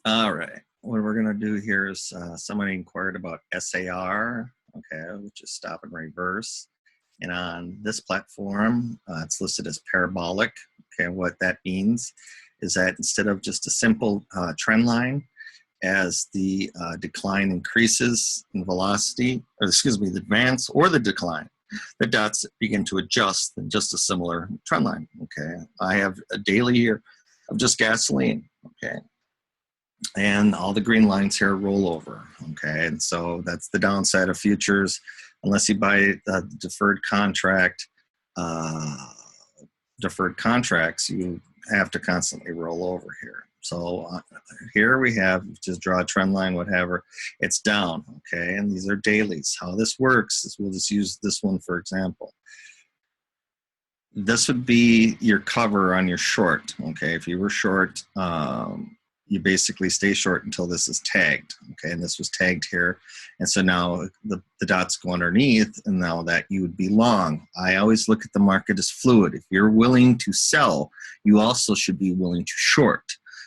All right. What we're going to do here is somebody inquired about SAR, okay, which is stop and reverse. And on this platform, it's listed as parabolic. Okay, what that means is that instead of just a simple trend line, as the decline increases in velocity, or excuse me, the advance or the decline, the dots begin to adjust in just a similar trend line. Okay, I have a daily here of just gasoline. Okay. And all the green lines here roll over, okay? And so that's the downside of futures. Unless you buy deferred contracts, you have to constantly roll over here. So here we have, just draw a trend line, whatever, it's down, okay? And these are dailies. How this works is we'll just use this one for example. This would be your cover on your short, okay? If you were short, you basically stay short until this is tagged, okay? And this was tagged here. And so now the dots go underneath, and now that you would be long. I always look at the market as fluid. If you're willing to sell, you also should be willing to short.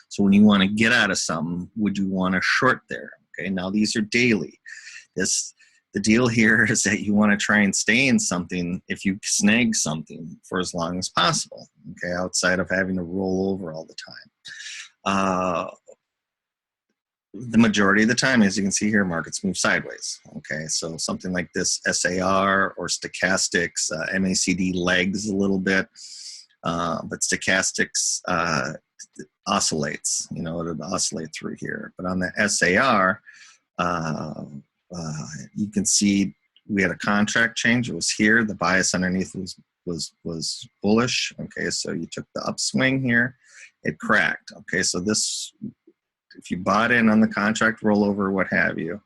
So when you want to get out of something, would you want to short there? Okay, now these are daily. The deal here is that you want to try and stay in something if you snag something for as long as possible, okay, outside of having to roll over all the time. The majority of the time, as you can see here, markets move sideways. Okay, so something like this SAR or stochastics, MACD lags a little bit, but stochastics oscillates. You know, it'll oscillate through here. But on the SAR, you can see we had a contract change. It was here. The bias underneath was bullish. Okay, so you took the upswing here. It cracked. Okay, so this, if you bought in on the contract rollover, what have you,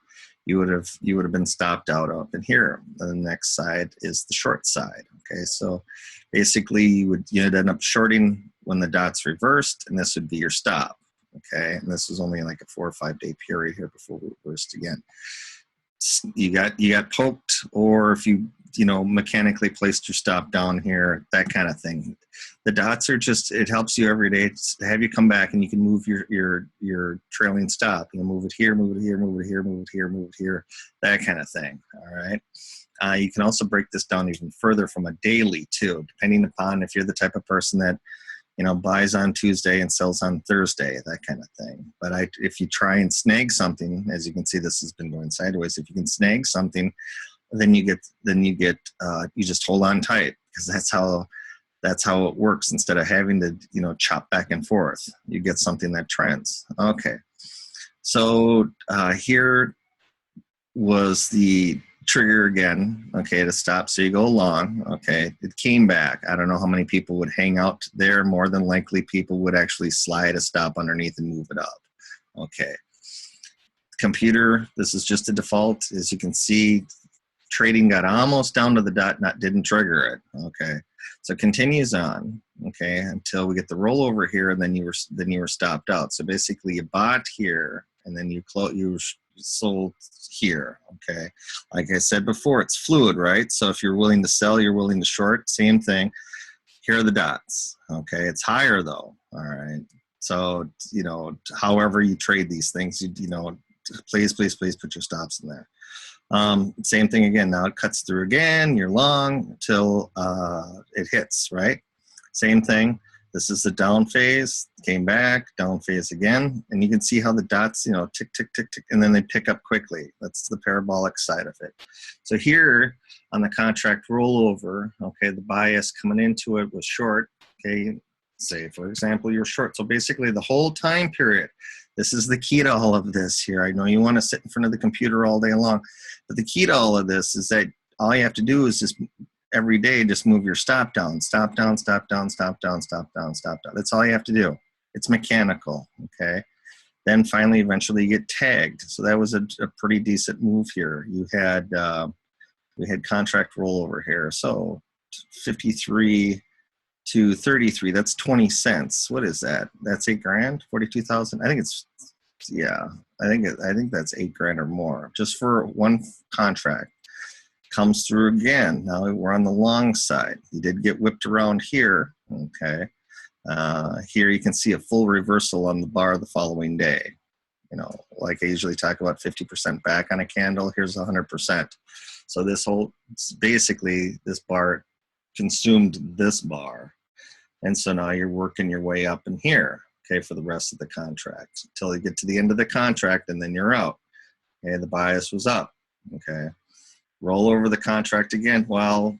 you would have been stopped out of. And here, the next side is the short side. Okay, so basically you'd end up shorting when the dots reversed, and this would be your stop. Okay, and this was only like a 4 or 5 day period here before we reversed again. You got poked, or if you mechanically placed your stop down here, that kind of thing. The dots are just, it helps you every day to have you come back, and you can move your trailing stop. You move it here, move it here, move it here, move it here, move it here, that kind of thing. All right. You can also break this down even further from a daily too, depending upon if you're the type of person that buys on Tuesday and sells on Thursday, that kind of thing. But if you try and snag something, as you can see, this has been going sideways. If you can snag something, then you just hold on tight, because that's how it works. Instead of having to chop back and forth, you get something that trends. Okay, so here was the trigger again, okay, to stop. So you go along, okay, it came back. I don't know how many people would hang out there. More than likely people would actually slide a stop underneath and move it up. Okay, computer, this is just a default. As you can see, trading got almost down to the dot, didn't trigger it. Okay, so it continues on, okay, until we get the rollover here, and then you were stopped out. So basically you bought here, and then you sold here. Okay, like I said before, it's fluid, right? So if you're willing to sell, you're willing to short, same thing. Here are the dots. Okay, it's higher though. All right, so however you trade these things, please put your stops in there. Same thing again. Now it cuts through again, you're long until it hits, right? Same thing. This is the down phase, came back, down phase again, and you can see how the dots, tick, tick, tick, tick, and then they pick up quickly. That's the parabolic side of it. So here on the contract rollover, okay, the bias coming into it was short, okay, say for example you're short. So basically the whole time period, this is the key to all of this here. I know you want to sit in front of the computer all day long, but the key to all of this is that all you have to do is just every day, just move your stop down, stop down, stop down, stop down, stop down, stop down. That's all you have to do. It's mechanical, okay? Then finally, eventually you get tagged. So that was a pretty decent move here. We had contract rollover here. So 53 to 33, that's 20 cents. What is that? That's $8,000, 42,000. I think it's, yeah, I think that's $8,000 or more just for one contract. Comes through again. Now we're on the long side. You did get whipped around here. Okay. Here you can see a full reversal on the bar the following day. you know, like I usually talk about 50% back on a candle, here's 100%. So this whole, basically this bar consumed this bar. And so now you're working your way up in here, okay, for the rest of the contract until you get to the end of the contract, and then you're out. Okay, the bias was up, okay. Roll over the contract again. Well,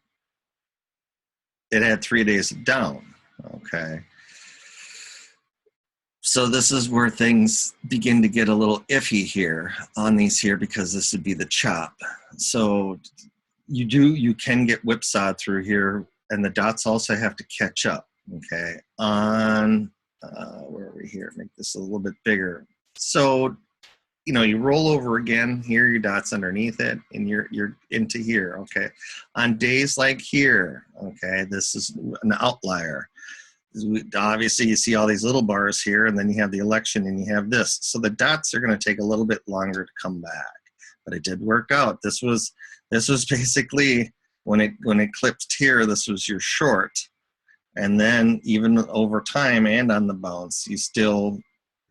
it had 3 days down, okay. So this is where things begin to get a little iffy here on these here, because this would be the chop. So you can get whipsawed through here, and the dots also have to catch up, okay, on, where are we here? Make this a little bit bigger. So, you know, you roll over again, here your dot's underneath it, and you're into here, okay. On days like here, okay, this is an outlier. Obviously, you see all these little bars here, and then you have the election, and you have this. So the dots are going to take a little bit longer to come back, but it did work out. This was basically when it clipped here. This was your short, and then even over time and on the bounce, you still,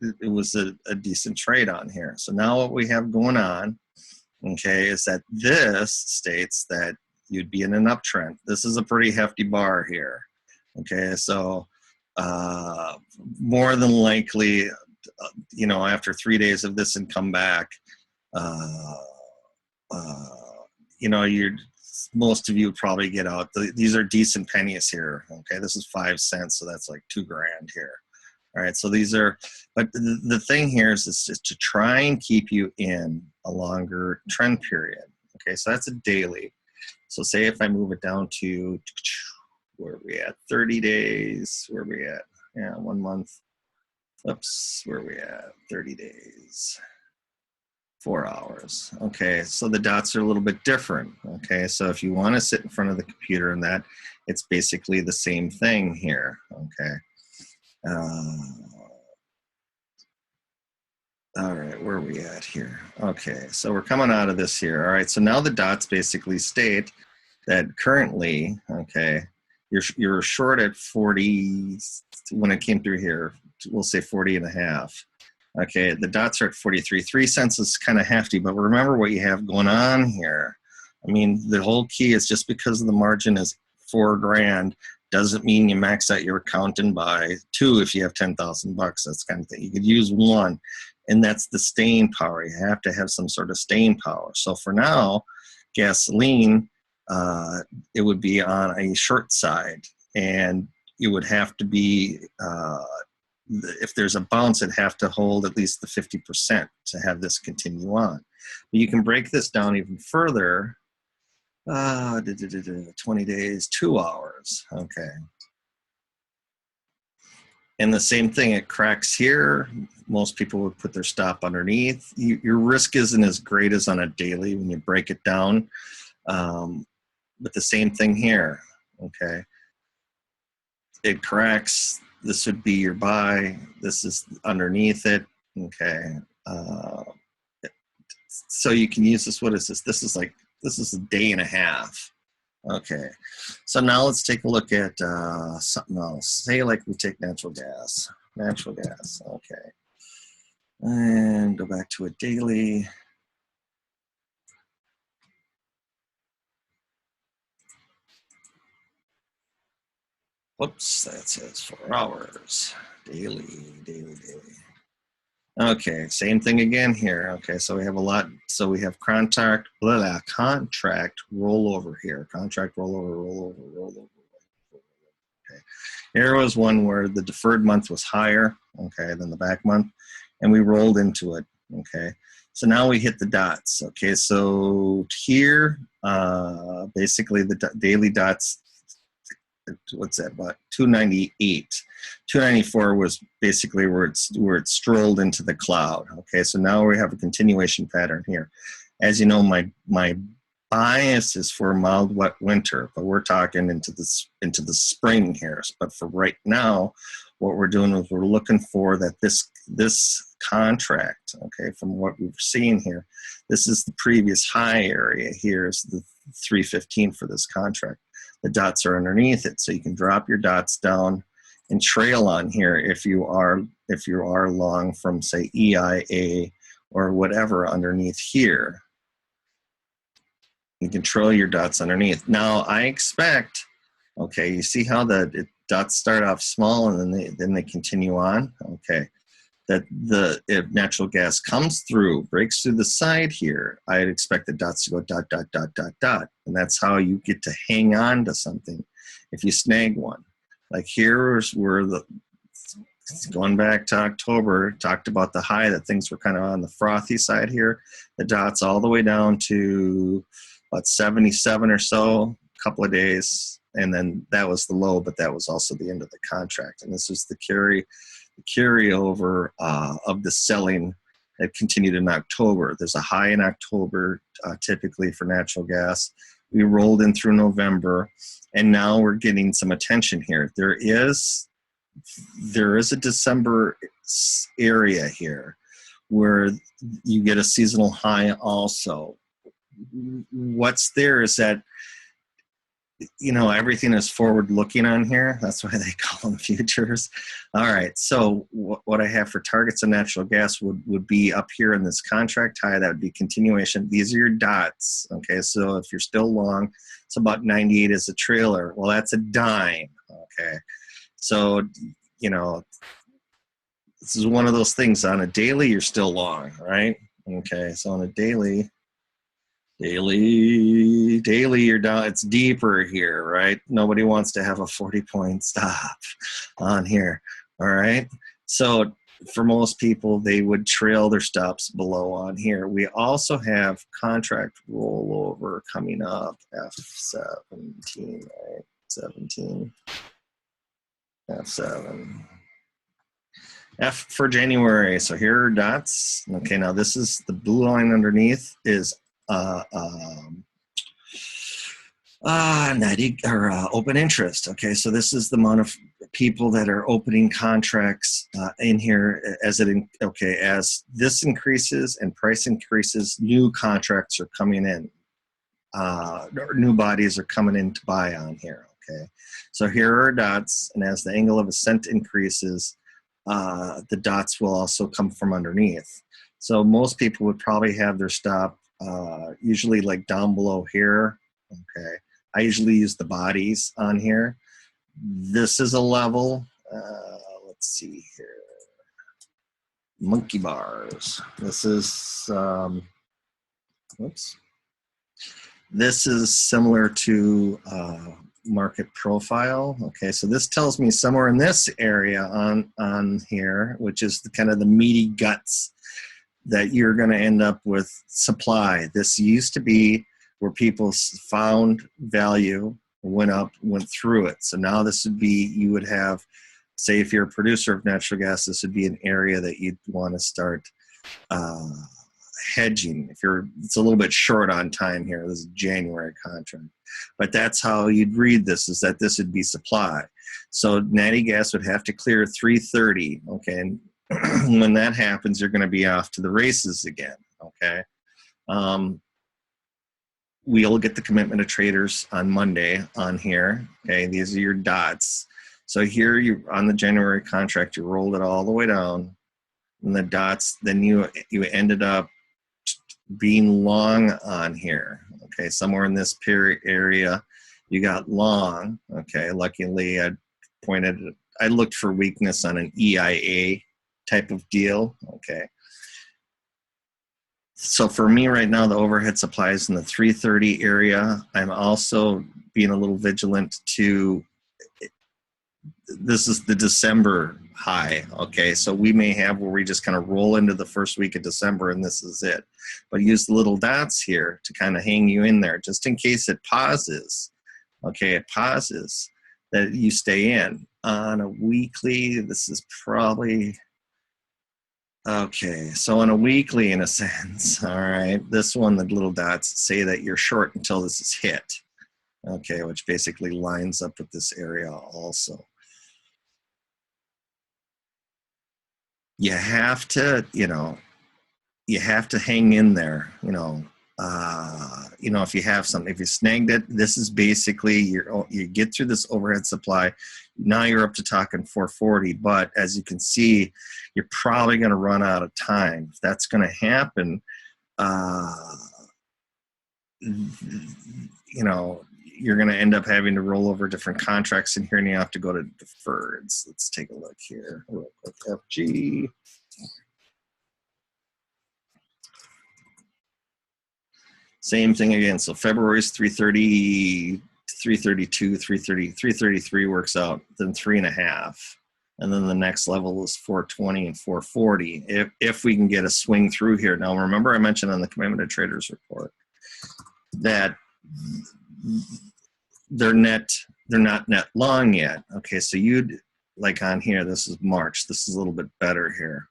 it was a decent trade on here. So now what we have going on, okay, is that this states that you'd be in an uptrend. This is a pretty hefty bar here. Okay, so more than likely, you know, after 3 days of this and come back, you know, most of you would probably get out. These are decent pennies here. Okay, this is 5 cents, so that's like $2 grand here. All right, so these are, but the thing here is just to try and keep you in a longer trend period. Okay, so that's a daily. So say if I move it down to, where are we at? 30 days. Where are we at? Yeah, 1 month. Oops, where are we at? 30 days. 4 hours. Okay, so the dots are a little bit different. Okay, so if you want to sit in front of the computer and that, it's basically the same thing here. Okay. All right, where are we at here? Okay, so we're coming out of this here. All right, so now the dots basically state that currently, okay, you're short at 40 when it came through here. We'll say 40 and a half. Okay, the dots are at 43. 3 cents is kind of hefty, but remember what you have going on here. I mean, the whole key is just because the margin is $4 grand doesn't mean you max out your account and buy 2 if you have 10,000 bucks. That's kind of thing. You could use 1, and that's the staying power. You have to have some sort of staying power. So for now, gasoline, it would be on a short side, and it would have to be, if there's a bounce, it'd have to hold at least the 50% to have this continue on. But you can break this down even further. 20 days, 2 hours. Okay. And the same thing, it cracks here. Most people would put their stop underneath. Your risk isn't as great as on a daily when you break it down. But the same thing here, okay? It cracks. This would be your buy. This is underneath it, okay? So you can use this, what is this? This is a day and a half. Okay, so now let's take a look at something else. Say like we take natural gas. Natural gas, okay. And go back to a daily. Whoops, that says 4 hours. Daily. Okay, same thing again here. Okay, so we have a lot. So we have contract rollover here. Contract rollover. Okay, here was one where the deferred month was higher, okay, than the back month, and we rolled into it. Okay, so now we hit the dots. Okay, so here, basically the daily dots. What's that, about 298. 294 was basically where it strolled into the cloud. Okay, so now we have a continuation pattern here. As you know, my bias is for a mild wet winter, but we're talking into the spring here. But for right now, what we're doing is we're looking for that this contract, okay, from what we've seen here, this is the previous high area. Here is the 315 for this contract. The dots are underneath it, so you can drop your dots down and trail on here if you are long from, say, EIA or whatever underneath here. You can trail your dots underneath. Now I expect, okay, you see how the dots start off small and then they continue on? Okay. That if natural gas comes through, breaks through the side here, I'd expect the dots to go dot, dot, dot, dot, dot. And that's how you get to hang on to something if you snag one. Like here's where going back to October, talked about the high, that things were kind of on the frothy side here. The dots all the way down to about 77 or so, a couple of days. And then that was the low, but that was also the end of the contract. And this was the carryover of the selling that continued in October. There's a high in October, typically for natural gas. We rolled in through November, and now we're getting some attention here. There is a December area here where you get a seasonal high also. What's there is that, you know, everything is forward looking on here. That's why they call them futures. All right, so what I have for targets of natural gas would be up here in this contract high. That would be continuation. These are your dots, okay? So if you're still long, it's about 98 as a trailer. Well, that's a dime, okay? So, you know, this is one of those things. On a daily, you're still long, right? Okay, so on a daily, you're down. It's deeper here, right? Nobody wants to have a 40-point stop on here, all right? So for most people, they would trail their stops below on here. We also have contract rollover coming up, F17, right? 17, F7. F for January. So here are dots. Okay, now this is the blue line underneath is open interest. Okay, so this is the amount of people that are opening contracts in here as this increases and price increases, new contracts are coming in. New bodies are coming in to buy on here. Okay, so here are dots, and as the angle of ascent increases, the dots will also come from underneath. So most people would probably have their stop usually like down below here. Okay, I usually use the bodies on here. This is a level. Let's see here. Monkey bars. This is, whoops. This is similar to market profile. Okay, so this tells me somewhere in this area on here, which is kind of the meaty guts, that you're going to end up with supply. This used to be where people found value, went up, went through it. So now this would be, you would have, say if you're a producer of natural gas, this would be an area that you'd want to start hedging. It's a little bit short on time here. This is January contract. But that's how you'd read this, is that this would be supply. So natty gas would have to clear 330, okay? And when that happens, you're going to be off to the races again, okay? We'll get the commitment of traders on Monday on here, okay? These are your dots. So here, you on the January contract, you rolled it all the way down, and the dots, then you ended up being long on here, okay? Somewhere in this period area, you got long, okay? Luckily, I looked for weakness on an EIA type of deal, okay? So for me right now, the overhead supply is in the 330 area. I'm also being a little vigilant to, this is the December high, okay? So we may have where we just kind of roll into the first week of December and this is it. But use the little dots here to kind of hang you in there, just in case it pauses, okay? It pauses, that you stay in. On a weekly, this is probably, okay, so on a weekly, in a sense, all right, this one, the little dots say that you're short until this is hit, okay, which basically lines up with this area also. You have to, you have to hang in there, you know, if you have something, if you snagged it, this is basically you get through this overhead supply. Now you're up to talking 440, but as you can see, you're probably going to run out of time. If that's going to happen, you know, you're going to end up having to roll over different contracts in here, and you have to go to deferreds. Let's take a look here real quick. FG. Same thing again. So February's 330, 332, 330, 333 works out, then 3.5. And then the next level is 420 and 440 if we can get a swing through here. Now, remember I mentioned on the Commitment Traders report that they're not net long yet. Okay, so you'd, like on here, this is March. This is a little bit better here.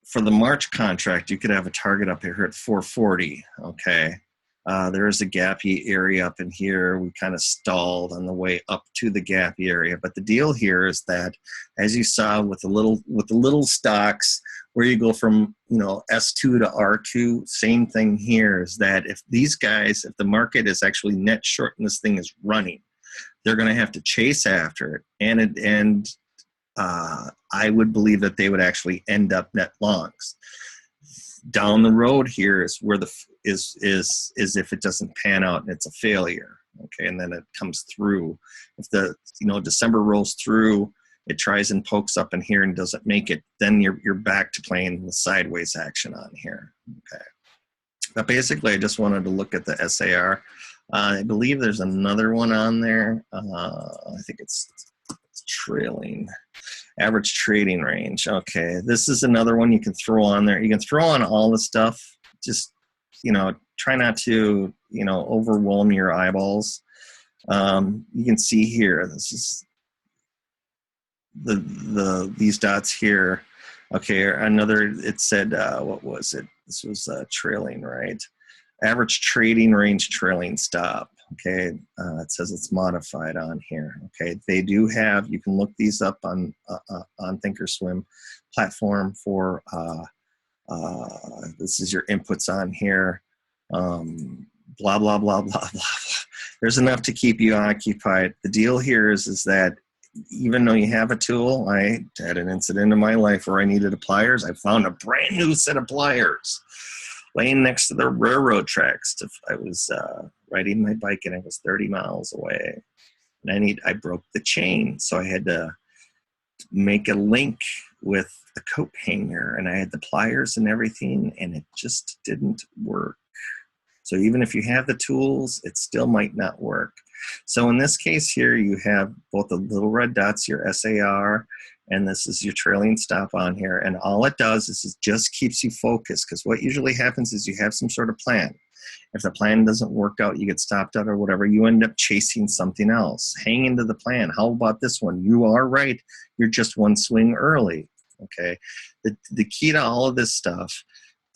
For the March contract, you could have a target up here at 440, okay? There is a gappy area up in here. We kind of stalled on the way up to the gappy area. But the deal here is that, as you saw with the little stocks, where you go from, you know, S2 to R2, same thing here is that if these guys, if the market is actually net short and this thing is running, they're going to have to chase after it. And I would believe that they would actually end up net longs. Down the road here is where is if it doesn't pan out and it's a failure, okay, and then it comes through. If the, you know, December rolls through, it tries and pokes up in here and doesn't make it, then you're back to playing the sideways action on here, okay. But basically, I just wanted to look at the SAR. I believe there's another one on there. I think it's trailing. Average trading range. Okay, this is another one you can throw on there. You can throw on all the stuff. Just, you know, try not to, you know, overwhelm your eyeballs. You can see here, this is these dots here. Okay, another, it said, what was it? This was trailing, right? Average trading range, trailing stop. Okay, it says it's modified on here. Okay, they do have, you can look these up on Thinkorswim platform for, this is your inputs on here, blah, blah, blah, blah, blah. There's enough to keep you occupied. The deal here is that even though you have a tool, I had an incident in my life where I needed pliers. I found a brand new set of pliers laying next to the railroad tracks. I was riding my bike and I was 30 miles away. And I broke the chain. So I had to make a link with the coat hanger, and I had the pliers and everything, and it just didn't work. So even if you have the tools, it still might not work. So in this case here, you have both the little red dots, your SAR, and this is your trailing stop on here. And all it does is it just keeps you focused, because what usually happens is you have some sort of plan. If the plan doesn't work out, you get stopped out or whatever, you end up chasing something else. Hang into the plan. How about this one? You are right. You're just one swing early, okay? The key to all of this stuff,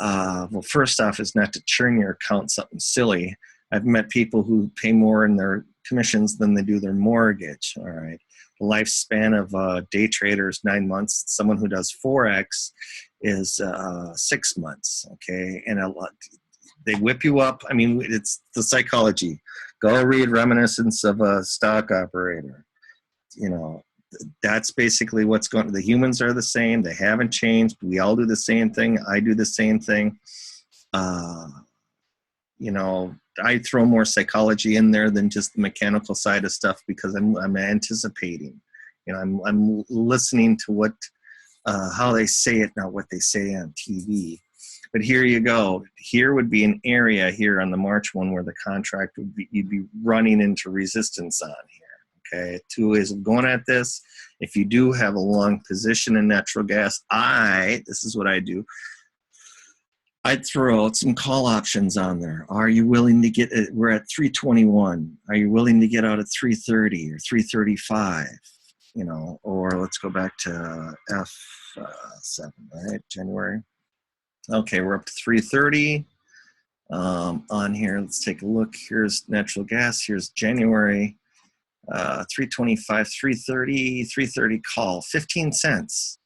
well, first off, is not to churn your account something silly. I've met people who pay more in their commissions than they do their mortgage, all right? The lifespan of a day trader is 9 months. Someone who does Forex is 6 months, okay? And they whip you up. I mean, it's the psychology. Go read Reminiscence of a Stock Operator. You know, that's basically what's going on. The humans are the same. They haven't changed. We all do the same thing. I do the same thing. You know, I throw more psychology in there than just the mechanical side of stuff, because I'm anticipating. You know, I'm listening to what how they say it, not what they say on TV. But here you go. Here would be an area here on the March one where the contract would be, you'd be running into resistance on here. Okay, 2 ways of going at this. If you do have a long position in natural gas, this is what I do. I'd throw out some call options on there. Are you willing to get it? We're at 321. Are you willing to get out at 330 or 335? You know, or let's go back to F7, right? January. Okay, we're up to 330 on here. Let's take a look. Here's natural gas. Here's January, 325, 330, 330 call, 15 cents.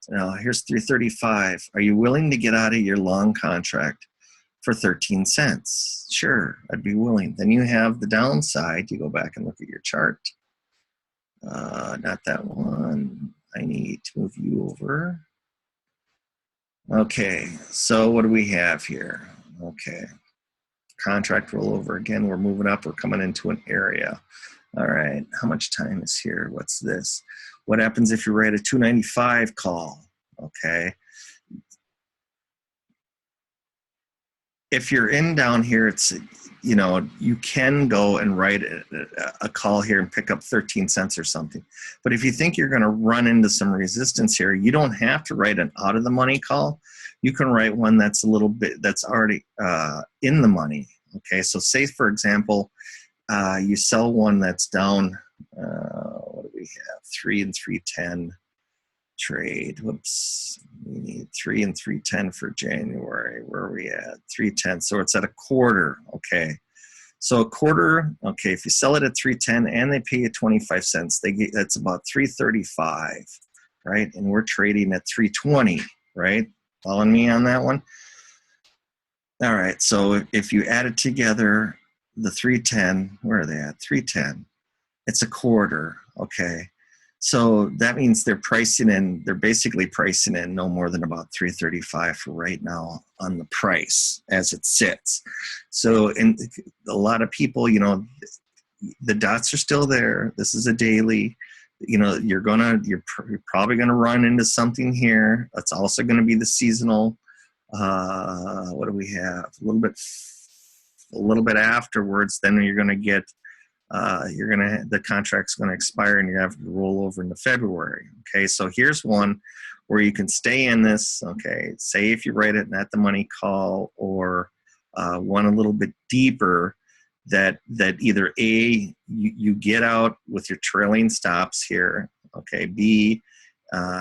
Now here's 335. Are you willing to get out of your long contract? for 13 cents. Sure, I'd be willing. Then you have the downside. You go back and look at your chart. Not that one. I need to move you over. Okay, so what do we have here? Okay, contract rollover. Again, we're moving up. We're coming into an area. All right, how much time is here? What's this? What happens if you write a 295 call? Okay. If you're in down here, it's, you know, you can go and write a call here and pick up 13 cents or something. But if you think you're going to run into some resistance here, you don't have to write an out of the money call. You can write one that's a little bit, that's already in the money. Okay, so say, for example, you sell one that's down, what do we have? 3 and 310 trade. Whoops. We need 3 and 310 for January. Where are we at? 310. So it's at a quarter. Okay. So a quarter, okay, if you sell it at 310 and they pay you 25 cents, they get, that's about 335, right? And we're trading at 320, right? Following me on that one? All right, so if you add it together, the 310, where are they at? 310. It's a quarter, okay. So that means they're pricing in, they're basically pricing in no more than about 335 for right now on the price as it sits. So in a lot of people, you know, the dots are still there. This is a daily. You know, you're probably gonna run into something here. That's also gonna be the seasonal. What do we have? A little bit afterwards, then you're gonna get. The contract's going to expire and you have to roll over into February. Okay, so here's one where you can stay in this. Okay, say if you write it an at the money call or one a little bit deeper, that either A, you get out with your trailing stops here. Okay, B,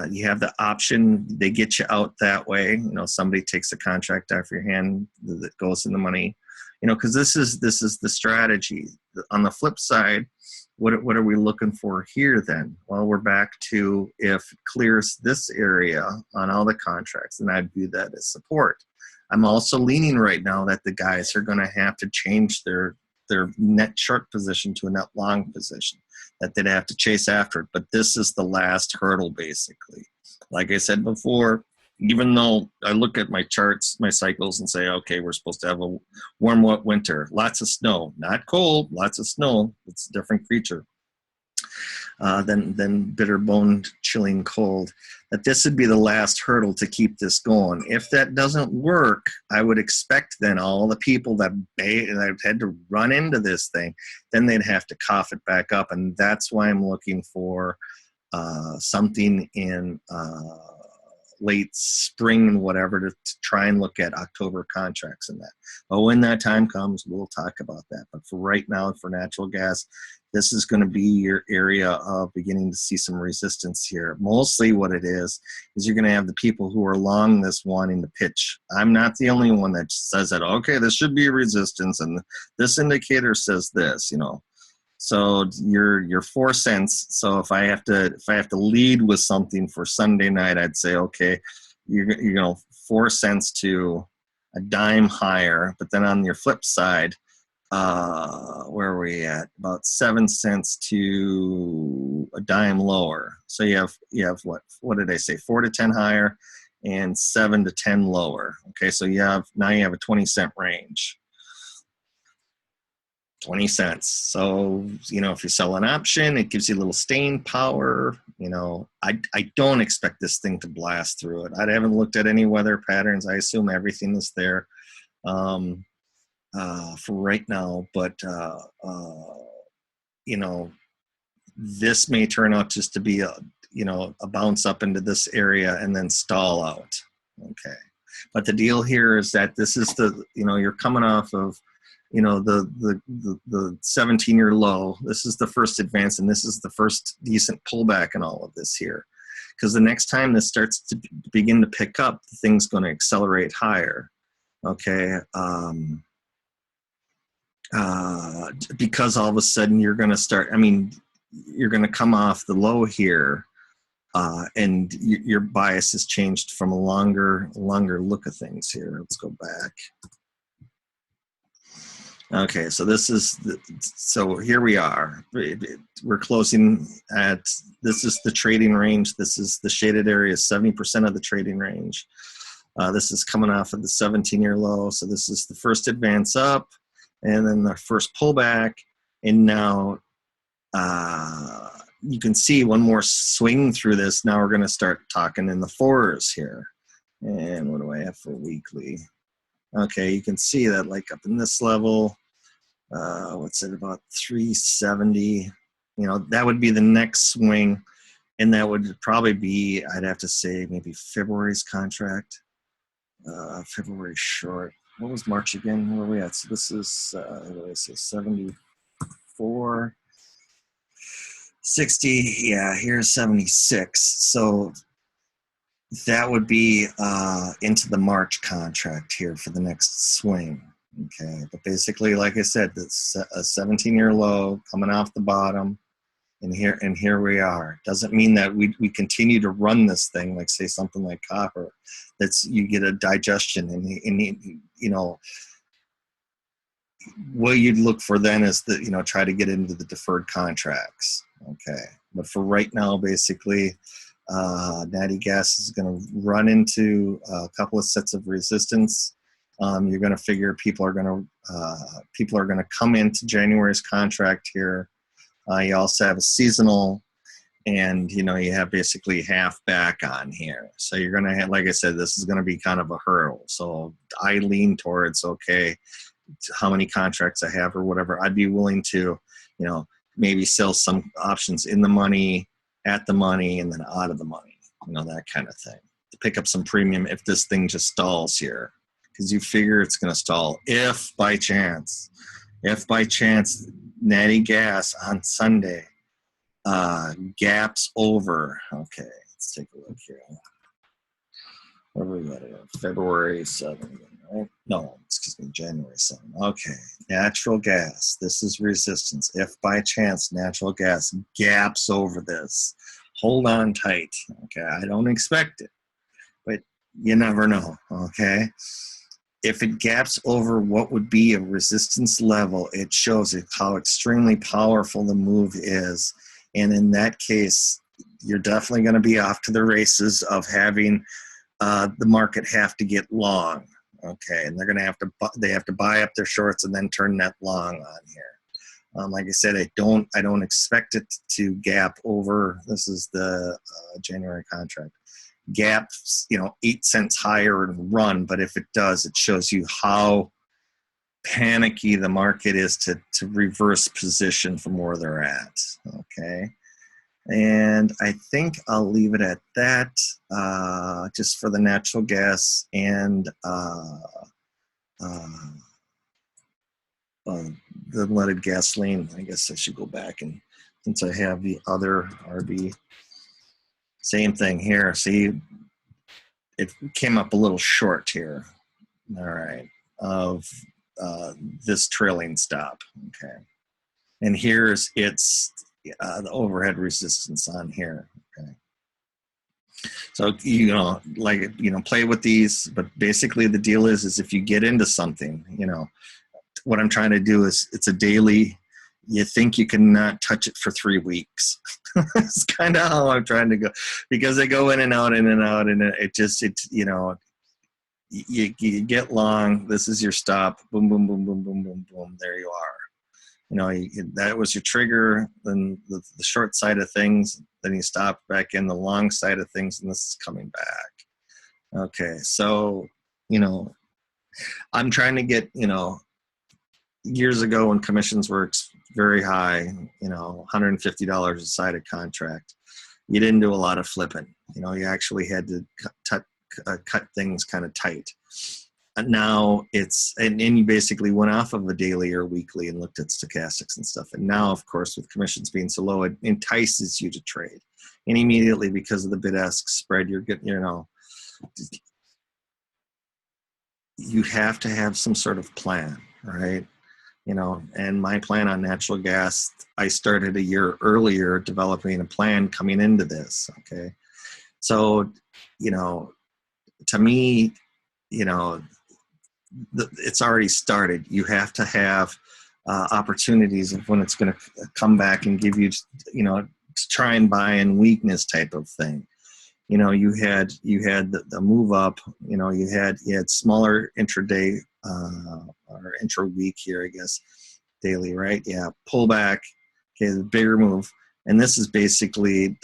you have the option, they get you out that way. You know, somebody takes a contract off your hand that goes in the money. You know, because this is the strategy. On the flip side, what are we looking for here then? Well, we're back to if it clears this area on all the contracts, then I'd view that as support. I'm also leaning right now that the guys are going to have to change their net short position to a net long position, that they'd have to chase after it. But this is the last hurdle, basically. Like I said before, even though I look at my charts, my cycles, and say, okay, we're supposed to have a warm, wet winter, lots of snow, not cold, lots of snow. It's a different creature than bitter bone chilling cold. That this would be the last hurdle to keep this going. If that doesn't work, I would expect then all the people that had to run into this thing, then they'd have to cough it back up. And that's why I'm looking for something in late spring and whatever to try and look at October contracts and that. But when that time comes, we'll talk about that. But for right now, for natural gas, this is going to be your area of beginning to see some resistance here. Mostly what it is you're going to have the people who are long this wanting to pitch. I'm not the only one that says that, okay, this should be a resistance and this indicator says this, you know. So you're 4 cents. So if I have to lead with something for Sunday night, I'd say, okay, you're 4 cents to a dime higher. But then on your flip side, where are we at? About 7 cents to a dime lower. So you have what did I say? 4 to 10 higher and 7 to 10 lower. Okay, so now you have a 20 cent range. 20 cents. So, you know, if you sell an option, it gives you a little staying power. You know, I don't expect this thing to blast through it. I haven't looked at any weather patterns. I assume everything is there for right now. But, you know, this may turn out just to be a bounce up into this area and then stall out. Okay. But the deal here is that this is you're coming off of, the 17-year low. This is the first advance, and this is the first decent pullback in all of this here. Because the next time this starts to begin to pick up, the thing's going to accelerate higher. Okay. Because all of a sudden you're going to come off the low here, and your bias has changed from a longer look at things here. Let's go back. Okay, so this is so here we are. We're closing at, this is the trading range. This is the shaded area, 70% of the trading range. This is coming off of the 17-year low. So this is the first advance up, and then the first pullback. And now you can see one more swing through this. Now we're going to start talking in the fours here. And what do I have for weekly? Okay, you can see that like up in this level, what's it, about 370? You know, that would be the next swing. And that would probably be, I'd have to say, maybe February's contract. February short. What was March again? Where are we at? So this is, what did I say, 74, 60. Yeah, here's 76. So that would be into the March contract here for the next swing. Okay, but basically, like I said, that's a 17-year low coming off the bottom. And here we are. Doesn't mean that we continue to run this thing, like say something like copper. That's, you get a digestion, and you know, what you'd look for then is the, you know, try to get into the deferred contracts. Okay, but for right now, basically, natty gas is going to run into a couple of sets of resistance. You're going to figure people are going to come into January's contract here. You also have a seasonal, and you know, you have basically half back on here. So you're going to have, like I said, this is going to be kind of a hurdle. So I lean towards, okay, how many contracts I have or whatever. I'd be willing to, you know, maybe sell some options in the money, at the money, and then out of the money, you know, that kind of thing, to pick up some premium if this thing just stalls here, because you figure it's going to stall if by chance natty gas on Sunday gaps over. Okay, let's take a look here. Where are we at? February 7th, right? No, excuse me, January 7th. Okay, natural gas. This is resistance. If by chance natural gas gaps over this, hold on tight. Okay, I don't expect it, but you never know. Okay. If it gaps over what would be a resistance level, it shows it how extremely powerful the move is. And in that case, you're definitely going to be off to the races of having the market have to get long. Okay, and they're going to have to buy up their shorts and then turn that long on here. Like I said, I don't expect it to gap over. This is the January contract. Gaps, you know, 8 cents higher and run, but if it does, it shows you how panicky the market is to reverse position from where they're at. Okay, and I think I'll leave it at that, just for the natural gas and the leaded gasoline. I guess I should go back, and since I have the other RB, same thing here. See, it came up a little short here. All right, of this trailing stop. Okay, and here's its the overhead resistance on here. Okay, so you know, like, you know, play with these, but basically the deal is if you get into something, you know, what I'm trying to do is, it's a daily. You think you cannot touch it for 3 weeks. It's kind of how I'm trying to go, because they go in and out, and it just, you know, you get long. This is your stop. Boom, boom, boom, boom, boom, boom, boom. There you are. You know, that was your trigger. Then the short side of things. Then you stop back in the long side of things, and this is coming back. Okay, so, you know, I'm trying to get, you know, years ago when commissions were very high, you know, $150 a sided contract, you didn't do a lot of flipping. You know, you actually had to cut things kind of tight. And now it's, and you basically went off of a daily or weekly and looked at stochastics and stuff. And now, of course, with commissions being so low, it entices you to trade. And immediately, because of the bid-ask spread, you're getting, you know, you have to have some sort of plan, right? You know, and my plan on natural gas, I started a year earlier developing a plan coming into this. Okay, so, you know, to me, you know, it's already started. You have to have opportunities of when it's going to come back and give you, to try and buy in weakness type of thing. You had the move up. You had smaller intraday or intra week here, I guess, daily, right? Yeah, pullback. Okay, the bigger move, and this is basically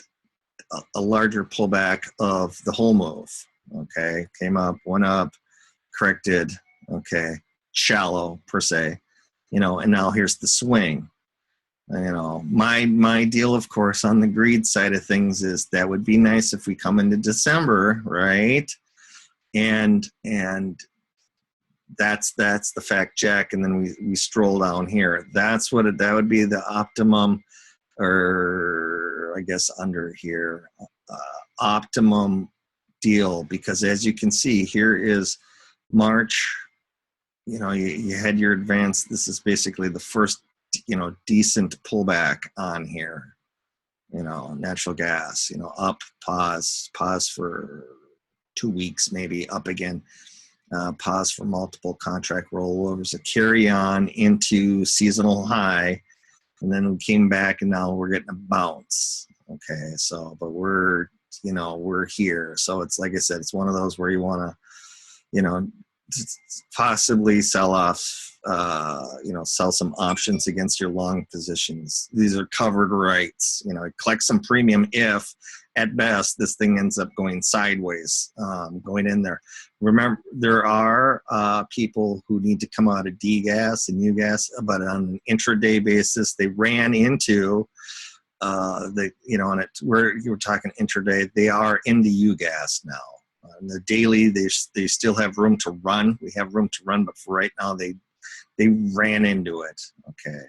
a larger pullback of the whole move. Okay, came up, went up, corrected. Okay, shallow per se, and now here's the swing. My deal, of course, on the greed side of things is that would be nice if we come into December, right? And that's the fact check, and then we stroll down here. That would be the optimum, or I guess under here, optimum deal, because as you can see, here is March. You had your advance. This is basically the first decent pullback on here. Natural gas, up, pause for 2 weeks, maybe up again, pause for multiple contract rollovers, a carry on into seasonal high, and then we came back, and now we're getting a bounce. Okay, so but we're here, so it's like I said, it's one of those where you want to possibly sell off, sell some options against your long positions. These are covered rights. Collect some premium if, at best, this thing ends up going sideways, going in there. Remember, there are people who need to come out of D-gas and U-gas, but on an intraday basis, they ran into and where you were talking intraday, they are into U-gas now. In the daily, they still have room to run. We have room to run, but for right now, they ran into it. Okay,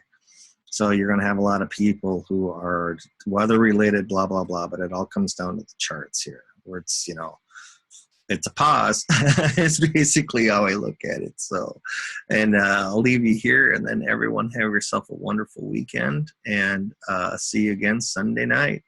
so you're going to have a lot of people who are weather related, blah blah blah. But it all comes down to the charts here, where it's it's a pause. It's basically how I look at it. So, and I'll leave you here, and then everyone have yourself a wonderful weekend, and see you again Sunday night.